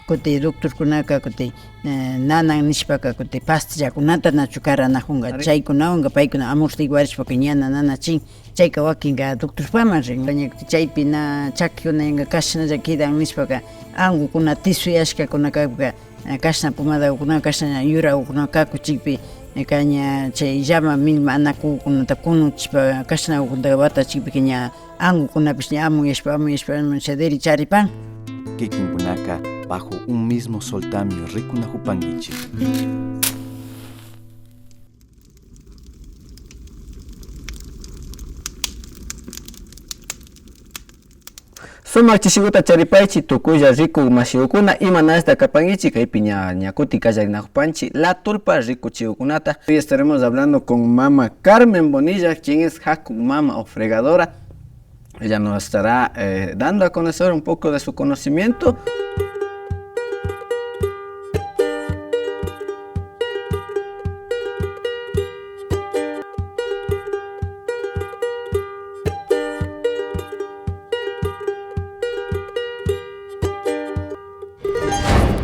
kuti doctorkunaka kuti nanan nishpaka kuti pastillakunata nachu karanajunga chaykunawanka paykuna amortiguarishpaka ña nanachin chayka wakinka doctorpaman rin chaypi na chakikuna kashnalla kidan nishpaka angukuna tisuyashkakunaka kashna pomadakunaka kashna yurakunaka kakuchikpi kaña chay llama milma anakukunata kunuchishpa kashnakunata watachikpi ña angukunapish ña amuyashpa chaderi charipan kikinkunaka bajo un mismo soltamio rikunahupankichik. Sumak chishikuta charipaychi tukulla riku mashiukuna imanashta kapangichi kaypi ña kuti kallarinajupanchi la tulpa riku chiukunata. Hoy estaremos hablando con Mama Carmen Bonilla, quien es Hakuk Mama o fregadora. Ella nos estará dando a conocer un poco de su conocimiento.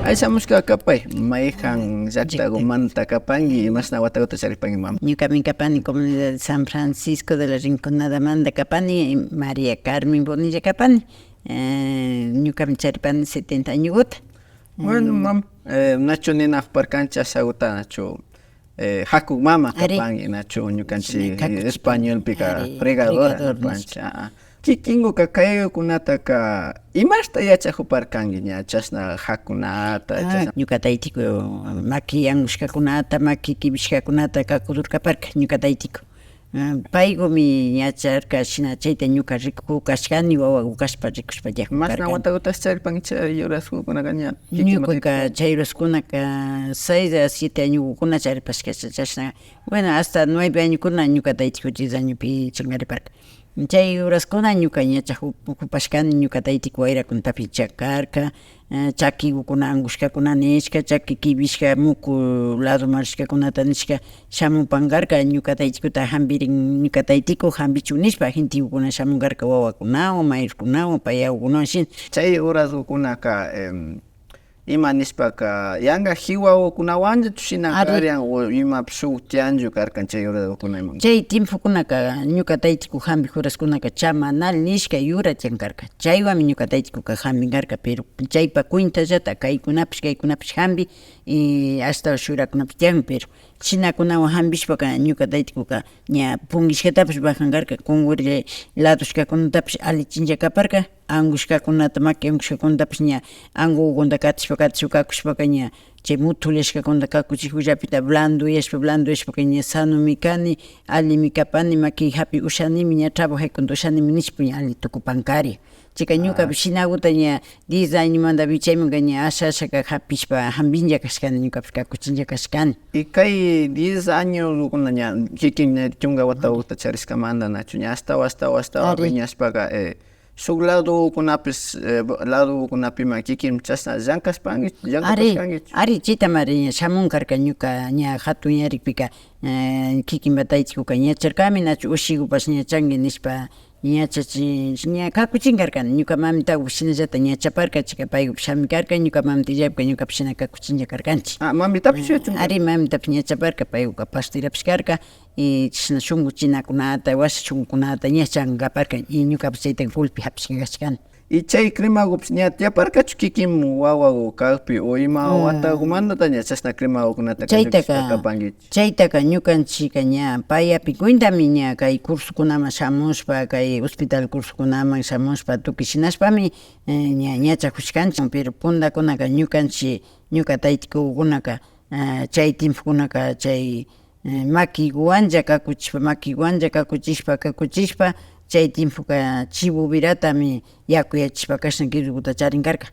Aysamushka kapay, maijan llaqta gumanta kapangi masna watagota charipangi mama. Ñukami kapani comunidad de San Francisco de la Rinconadamanta kapani, María Carmen Bonilla kapani, ñukami charipani 70 añuguta. Bueno, mam, nacho nina parcancha saguta nacho Hakuk Mama kapangi nacho ñukanchi español pika fregadora pancha. Kikingo kakayo kunata ka imashta yachahuparkangi ña chasna hakunata ñukataytiku maki angushkakunata maki kibishkakunata kakudurkaparka ñukataytiku paygumi ñacharka shina chayta ñuka riku kashkani wawa ukashpa rikushpa llajukarka masna watakutas charipangi chay uraskunaka ña ñuka chay uraskunaka 6 a 7 añukuna charipashka chashna bueno hasta 9 añukuna ñukataytiku 10 añupi chingariparka chay uraskuna ñuka ñachajupashkani ñukataytiku wayrakuntapi chakarka chakikukuna angushkakuna nishka chaki kibishka muku lado marishkakunata nishka shamupankarka ñukataykikuta hambirin ñukataytiku hambichun nishpa gentikukuna shamunkarka wawakunawan mayurkunawan payawkunawan shin chay uraskunaka ima nishpaka yanga hiwawakunawanlla tushina karyan o ima shuktianllu karkan chay uraskunayman chay tiempokunaka ñukataytiku hambi uraskunaka chamanal nishka yura tiankarka chaywami ñukataytikuka hambinkarka pero chaypa cuentallata kaykunapish hambi y hasta shurakunapish tian pero chinakunawan hambishpaka ñukataytikuka ña pungishkatapish bajankarka kungurirla ladoshkakunatapish allichinllakaparka angushkakunata maki angushkakunatapish ña angukunta katishpakakushpaka ña chay mutulashkakunata kakuchikullapita blando yashpaka ña sanumi kani allimi kapani maki hapi ushanimi ña trabajaykunta ushanimi nishpa ña alli tukupankari chayka ñukapish shinakuta ña 10 añomantapi chaymanka ña ashaka hapishpa hambinlla kashkani ñukapish kakuchinlla kashkani y kay 10 años kuna ña kikin chunga watawuta charishkamanta nachu ña hasta viñashpaka shuk ladokunapima kikin chasna llankashkanki ari chaytamari shamunkarka ñuka ña hatun yarikpika kikin bataychikuka ñacharkami nachu ushikupash ña chanki nishpa ñachachi ña kakuchinkarkani ñuka mamitapish shinallata ñachaparka chayka paykupish hamikarka ñuka mamita illapika ñukapish shina kakuchinlla karkanchik mamitapish ari mamitapish ñachaparka paykuka pastirapish karka y chishna shunku chinakunata washa shunkukunata ña chankaparka y ñukapish chayta gulpi hapishka kashkani y chay cremakupish ña tiyaparkachu kikin wawa kagpi o ima watakumantata ña chashna cremakunata chaytaka ñukanchika ña payapi cuentami ña kay cursukunaman shamushpa kay hospital cursukunaman shamushpa tukuy shinashpami ña ñachakushkanchik pero puntakunaka ñukataytikukunaka chay tiempokunaka chay makikuwanlla kakuchishpa chay tiempoka chibu viratami yakuyachishpa kashna kirukuta charinkarka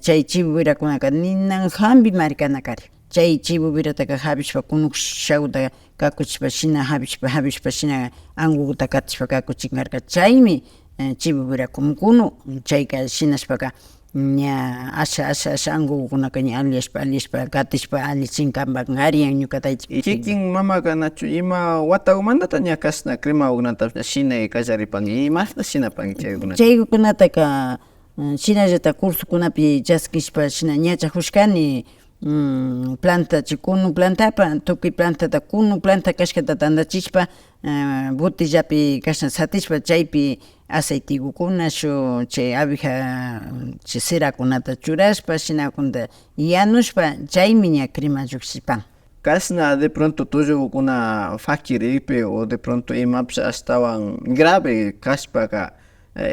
chay chibu virakunaka ninan hambi marikanakari chay chibu virataka hapishpa kunukshakuta kakuchishpa shina hapishpa shina angukuta katishpa kakuchinkarka chaymi chibu virakumukunu chayka shinashpaka ña asha angukunaka ña aliyashpa katishpa allichinkampankarin ñukataychik kikin mamaka nachu ima watakumantata ña kashna cremakunata shina kallaripan imashta shinapan chaykunata chaykunataka shinallata cursukunapi chaskishpa shina ñachajushkani planta kunu plantapa tukuy plantata kunu planta kashkata tandachishpa botellapi kashna satishpa chaypi aceitiykukuna shuk chay abeja chay cerakunata churashpa shinakunata yanushpa chaymi ña crema llukshipan. Kasna de pronto tullukuna fakiripi o de pronto imapish ashtawan grave kashpaka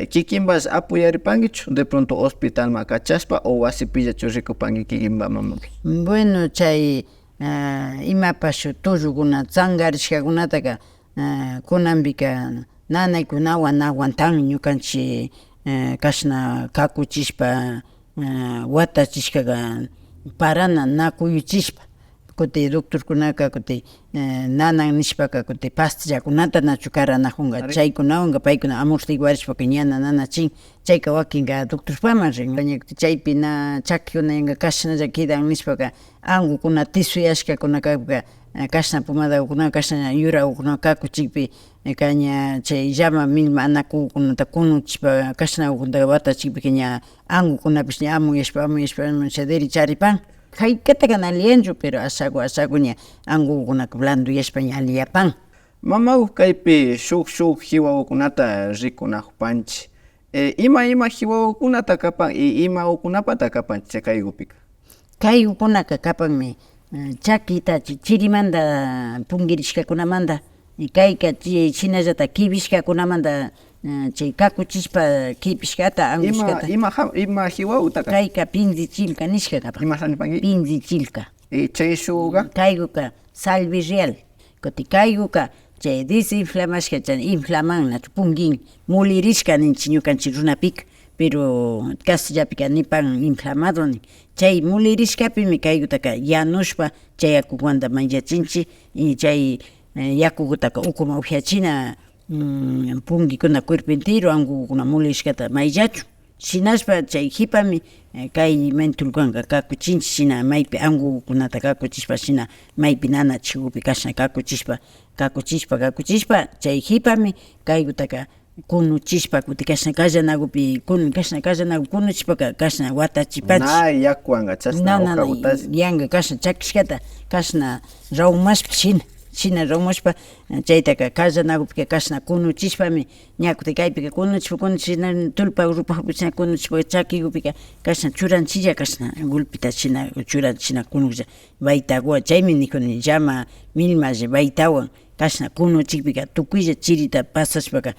kikinpas apuyaripankichu de pronto hospitalma kachashpa o wasipillachu rikupanki kikinpa mamapi. Bueno chay imapash tullukuna tsangarishkakunataka kunanpika nanaykunawan aguantan ñukanchik kashna kakuchishpa watachishkaka parana na kuyuchishpa kutin doctorkunaka kutin nanan nishpaka kutin pastillakunata nachu karanajunka chaykunawanka paykuna amortiguarishpaka ñana nanachin chayka wakinka doctorpaman rin ña chaypi na chakikuna ñanka kashnalla kidan nishpaka ankukuna tisuyashkakunaka kashna pomadakuna kashna yurakuna kakuchikpi ña chay llama misma anakukunata kunuchishpa kashnakuna watachikpi ña ankukunapish ña amuyashpa shaderi charipan haykataqa na allianchu pero ashaku ña ankukunaka blanduyashpa ña alliyapan. Mamaku kaypi shuk hiwakunata rikunakpanchik ima hiwakunata kapan y ima ukunapata kapanchik chay kaykupika. Kaykunaka kapanmi chakita chirimanta pungirishkakunamanta kayka shinallata kibishkakunamanta chay kakuchishpa kipishkata angushkata ima hiwawutaka kayka pinzichilka nishka kapan imasanipanki pinzichilka chay shuka kaykuka salvirreal kutin kaykuka chay desinflamashka chay inflamanna pungin mulirishka ninchik ñukanchik runapika pero castellapika nipan inflamado nin chay mulirishkapimi kaykutaka yanushpa chay yakukunata manchachinchik y chay yakukutaka ukuman upyachina pungikuna cuerpo entero ankukuna mulirishkata mayllachun shinashpa chay hipami kay mentulkanka kakuchinchik shina maypi ankukunata kakuchishpa shina maypi nanachikupi kashna kakuchishpa chay hipami kaykutaka kunuchishpa kutin kashna kallanakupi kashna kallanakupi kunuchishpaka kashna watachipanchik na yakuwanka chashna hojawutash yanka kashna chakishkata kashna rawmashpa shina rawmashpa chaytaka kallanakupika kashna kunuchishpami ña kutin kaypika kunuchishpa shina tullpa rupakpi shina kunuchishpa chakikupika kashna churanchilla kashna golpita shina churanchik shina kunulla baytakuwan chaymi nikuni llama milmashi baytawan kashna kunuchikpika tukuylla chirita pasashpaka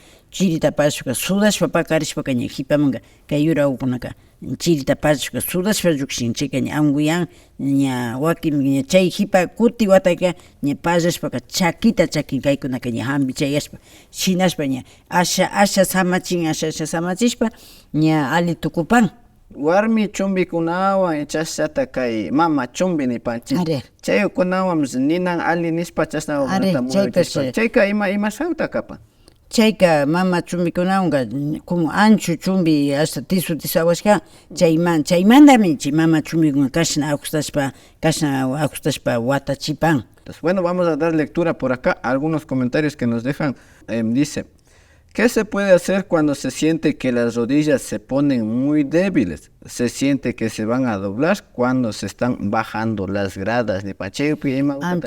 sudashpa pakarishpaka ña hipamanka kay yurakukunaka chirita pasashpa sudashpa llukshin chayka ña ankuyan ña wakin ña chay hipa kuti wataka ña pallashpaka chakita chakin kaykunaka ña hampichayashpa shinashpa ña asha samachishpa ña ali tukupan. Warmi chumbikunawan chashata kay mama chumbi nipanchik chaykunawan ninan ali nishpa chashna chayka ima shawta kapan chayka mama chumbikunawanka como ancho chumbi hasta tisu awashka chaymantami chay mama chumbikuna kashna ajustashpa watachipan. Bueno, vamos a dar lectura por acá algunos comentarios que nos dejan. Dice: ¿qué se puede hacer cuando se siente que las rodillas se ponen muy débiles? Se siente que se van a doblar cuando se están bajando las gradas de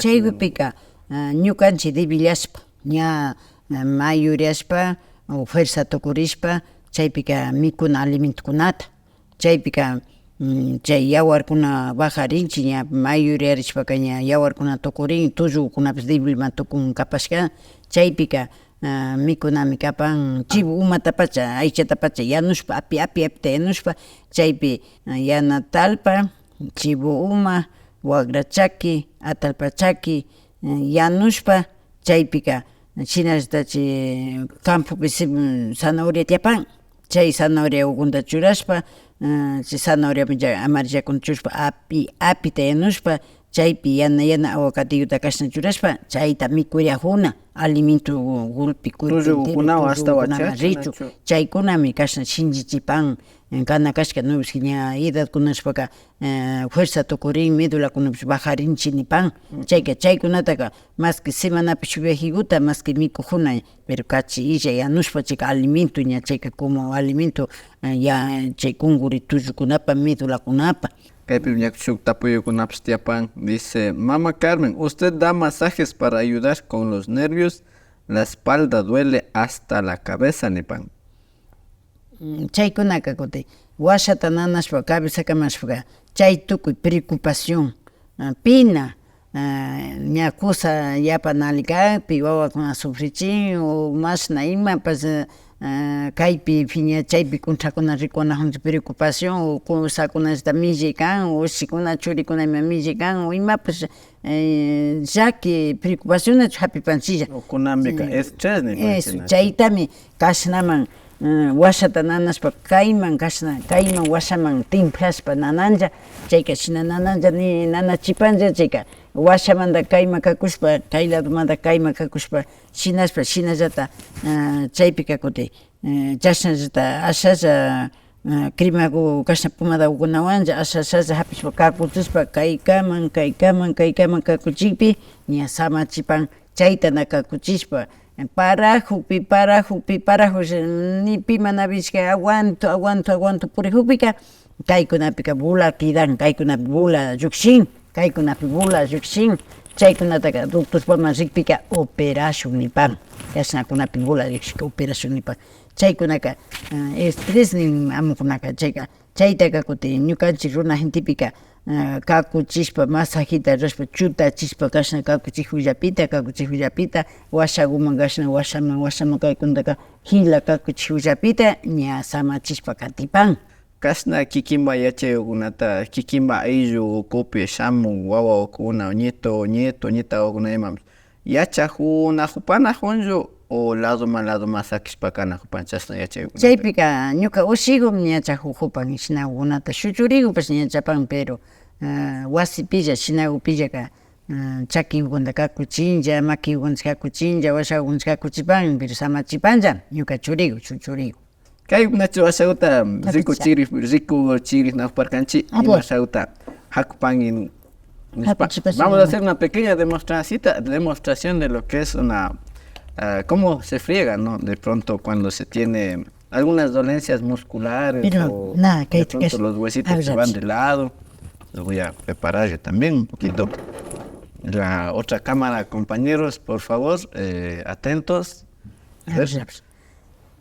chaykupika ñukanchik debilashpa ña mayurashpa o fuerza tukurishpa chaypika mikuna alimentokunata chaypika chay yawarkuna bajarinchik ña mayurarishpaka ña yawarkuna tukurin tullukunapish debilman tukun kapashka chaypika mikunami kapan chibu umatapacha aychatapacha yanushpa apita yanushpa chaypi yana talpa chibu uma wagra chaki atalpa chaki yanushpa chaypika shinashtachi campopi zanahoria tiapan chay zanahoria ukunta churashpa chay zanahoriapi amarillakuna churashpa apita yanushpa chaypi yana aguacateyuta kashna churashpa chayta mikuriakuna alimento golpe richu chaykunami kashna shinchichipan kana kashka nubis ña edad kunashpaka fuerza tukurin medulakunapish bajarinchik nipan chaykunataka mas que semanapish viajikuta mas que mikujuna pero kachi illa yanushpa chayka alimento ña chayka como alimento chay kunguri tullukunapa medulakunapa. Kaypi ñakushuk tapuyukunapish tiapan dice Mama Carmen, usted da masajes para ayudar con los nervios, la espalda duele hasta la cabeza nipan. Chaykunaka kuti washata nanashpa cabezaka mashpaka chay tukuy preocupación pina ña kusa yapan alikapi wawakuna sufrichin o mashna imapas kaypi ña chaypi kunchakuna rikunajunchik preocupación o kusakunashita milli kan o ushikuna churikuna ima milli kan o imapas llaki preocupación hapipanchilla Kunambika estrés nipan. Chaytami kashnaman washata nanashpa kayman kashna kayman washaman timplashpa nananlla chayka shina nananlla ni nanachipanlla chayka washamanta kayman kakushpa kay ladumanta kayman kakushpa shinashpa shinallata chaypika kuti chashnallata ashalla crimaku kashna pomadakunawanlla ashalla hapishpa kakuchishpa kaykaman kakuchikpi ña samachipan chaytana kakuchishpa parajupi ni pimanavishka aguanto purikupika kaykunapika bula kidan kaykunapi bula llukshin kaykunapi bula llukshin chaykunataka doctorpaman rikpika operación nipan kashnakunapi bula llukshinka operación nipan chaykunaka estrés nin amukunaka chaytaka kuti ñukanchik runa gentepika kakuchishpa masajita rashpa chutachishpa kashna kakuchikllapita washakuman kashna washaman kaykunataka gila kakuchikllapita ña samachishpa katipan. Kashna kikinpa yachayukunata kikinpa ayllu ukupi shamun wawakuna nieta wakuna imapish yachajunajupanakunchu o ladoma sakishpa kanajupan chashna yachayukuna. Chaypika ñuka ushikun yachajujupan shinakunata shuchurikupash yachapan pero wasipilla shinakupillaka chakikunata kakuchinlla makikunata kakuchinlla washakunata kakuchipan pero samachipanlla ñuka shuchuriku. Kaykunachu washakuta rikuchirignajparkanchik ima washakuta hakupangui. Vamos a hacer una pequeña demostración de lo que es cómo se friega, ¿no? De pronto cuando se tiene algunas dolencias musculares pero, o de pronto los huesitos se van de lado. Lo voy a preparar yo también un poquito. La otra cámara, compañeros, por favor, atentos.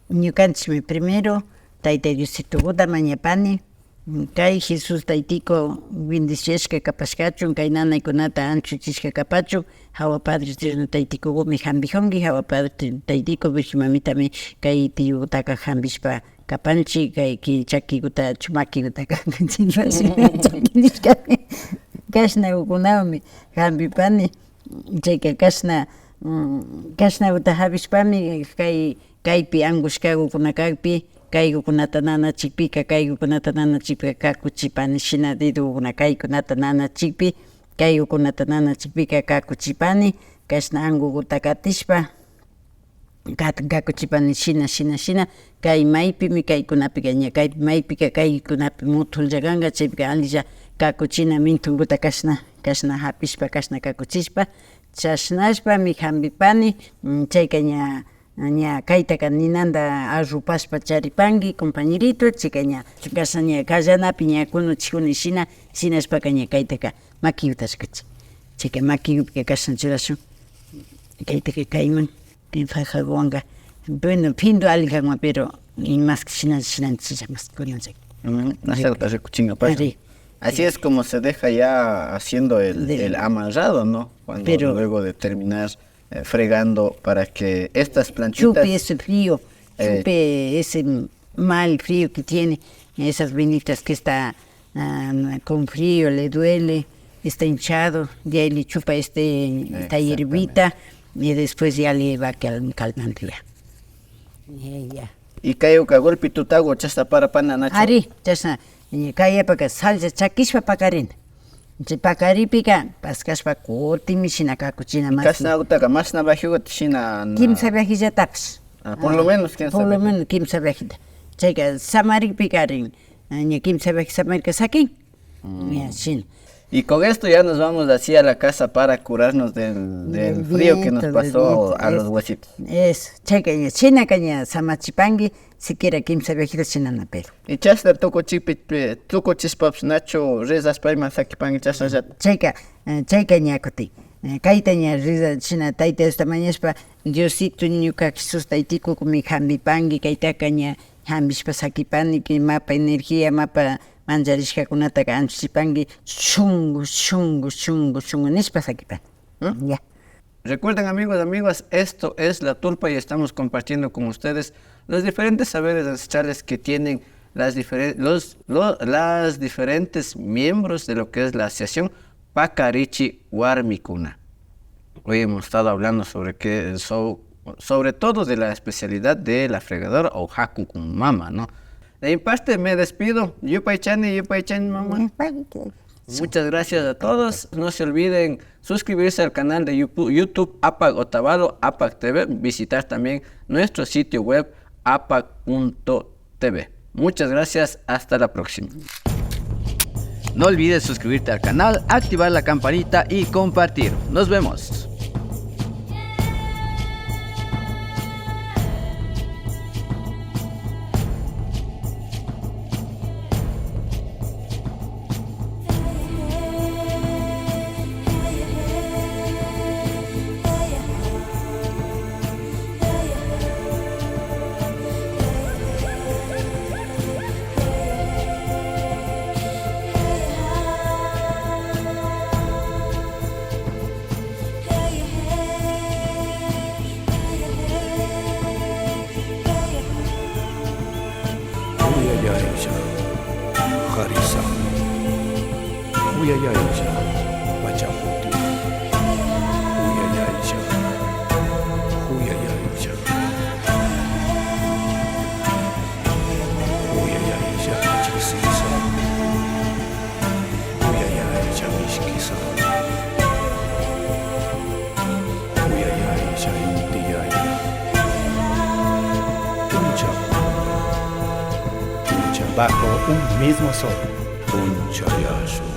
Ñukanchikmi primero Tayta Diosito mañapani kay Jesús taytiko bendiciashka kapashkachun kay nanaykunata anchuchishka kapachun hawa Padre Eterno taytikumi hambijunki hawa Padre taytiko Virgen Mamitami kay tiyutaka hambishpa kapanchik kay chakikuta chumakikutaka kashna ukunawmi hambipani chayka kashna uta habishpami kaypi angushkakukuna kaykunata nanachikpika kakuchipani shina dedukuna kaykunata nanachikpi kaykunata nanachikpika kakuchipani kashna angukuta katishpa kakuchipani shina kay maypimi kaykunapika ña kay maypika kaykunapi mutullla kanka chaypika alilla kakuchina mintunkuta kashna hapishpa kashna kakuchishpa chashnashpami hambipani chayka ña kaytaka ninanta arrupashpa charipanki compañerito chayka ña kashna ña kallanapi ña kunuchikuni shinashpaka ña kaytaka makiyuta rikuchin chayka makiyupika kashna churashun kaytaka kayman fajawanka bueno pindo alli kanman pero más que shinanchilla más kunanchik. Así es como se deja ya haciendo el amarrado, ¿no? Cuando luego de terminar fregando para que estas planchitas... Chupe ese frío, chupe ese mal frío que tiene, esas venitas que está con frío, le duele, está hinchado, de ahí le chupa esta hierbita y después ya le va calmando ya. Y cayuca golpe tutago chasta para pana nacho. Ari, chasta, kaya paka salsa chakishpa pakarin. Pakaripika paskashpa kutimi shina kakuchina más. Kasna utaka más na bajugot shina. Kimsa viajilla taps. Por lo menos, ¿quién sabe? Por lo menos kimsa viajita. chayka samarikpi karin ña kimsa veces samarika sakin ya shina. Y con esto ya nos vamos así a la casa para curarnos del frío que nos pasó a los huesitos. Eso, chayka ña chinaka ña samachipanki siquiera kimsa veces chinana pero. Y chasna tuko chispaps nacho rezas payman sakipanki chasna llata. Chayka ña kutin. Kayta ña risa china tayta Diosta mañashpa Diosito ñuka Jesús taytikukmi hambipanki kaytaka ña hambishpa sakipani que mapa energía mapa manjarishkakunataka anchuchipanki shungu nishpa sakipani. Ya. Recuerden amigas, esto es La Tulpa y estamos compartiendo con ustedes los diferentes saberes ancestrales que tienen las diferentes miembros de lo que es la asociación Pacarichi Warmicuna. Hoy hemos estado hablando sobre todo de la especialidad de la fregadora o Hakukumama, ¿no? De mi parte me despido. Yupaychani, mamá. Muchas gracias a todos. No se olviden suscribirse al canal de YouTube APAC Otavalo, APAC TV. Visitar también nuestro sitio web apac.tv. Muchas gracias. Hasta la próxima. No olvides suscribirte al canal, activar la campanita y compartir. Nos vemos. Harisa Uyayaisha Machaputi Uyayaisha Uyayaisha Uyayaisha Chisisa Uyayaisha Mishkisa Uyayaisha Intiyaya Tuncha bajo un mismo sol. Tuncha Yashu.